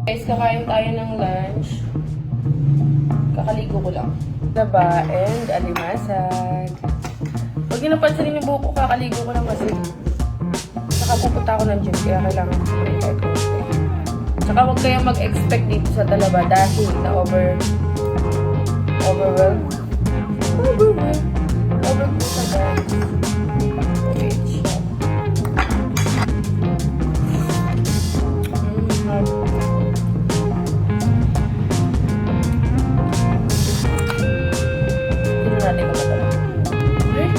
Guys, kakain tayo ng lunch. Kakaligo ko lang. Daba and alimasag. Huwag niyo napansinin yung buhok ko, kakaligo ko lang kasi. Saka pupunta ako ng gym, kaya kailangan ko rin kahit konti. Saka huwag kayong mag-expect dito sa Talaba dahil na overwhelmed sa guys. Wait siya. Tignan natin kung matala. Eh?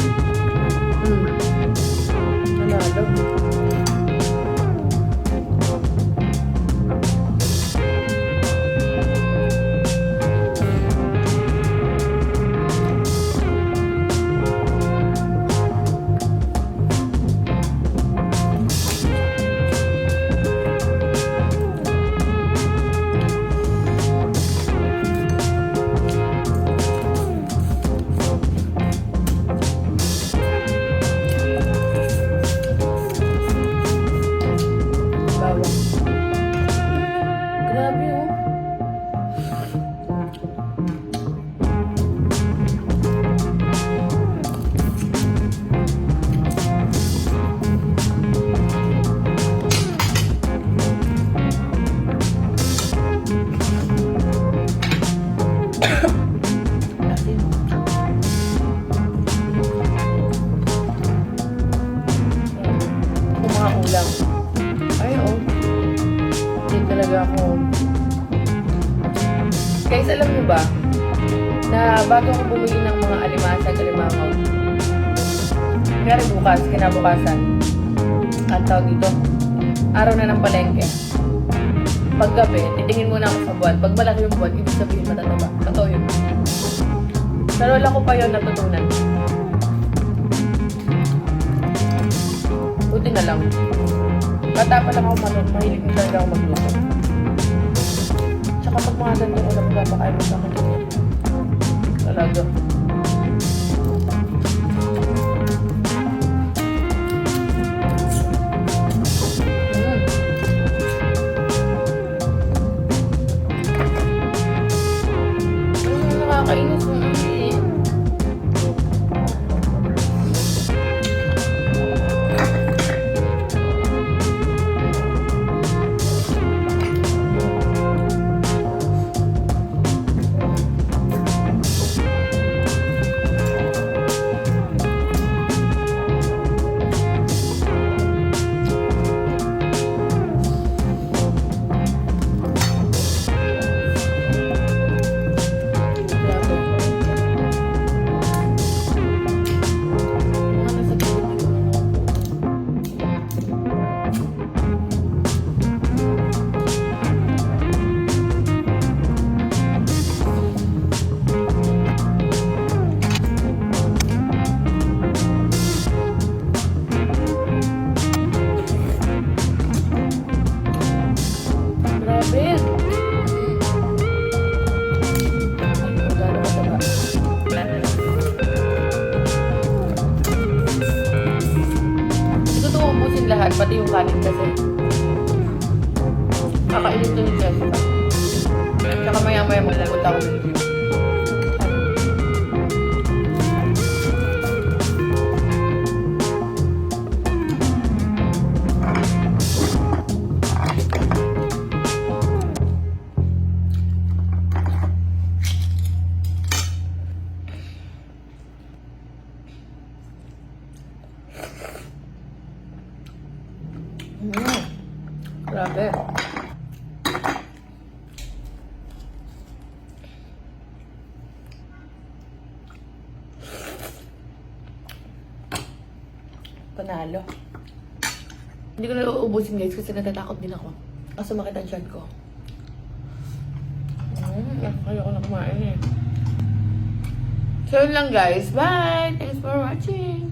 Nanalo. Grabe oh. Mga ulam. Ay oh. Hindi talaga ako. Guys, alam niyo ba na bago ako bumili ng mga alimango, kaya bukas, kinabukasan, ang tawag dito, araw na ng palengke. Paggabi, titingin muna ako sa buwan. Pag malaki yung buwan, ibig sabihin matataba. Totoo yun. Pero wala ko pa yun natutunan. Buti na lang. Bata pa lang ako mahilig na talaga ako magluto. Tsaka pag mga gandang ulam, papakain mo sa akin dito. Talaga. Nakakainis mo naman eh. Lahat, pati yung kanin kasi kakainin to ni Jessica. Tsaka maya-maya magpupunta ako ng gym. Grabe. Panalo. Hindi ko na uubusin guys kasi natatakot din ako. Kasi sumakit ang tiyan ko. Ayoko na kumain eh. So yun lang guys. Bye! Thanks for watching!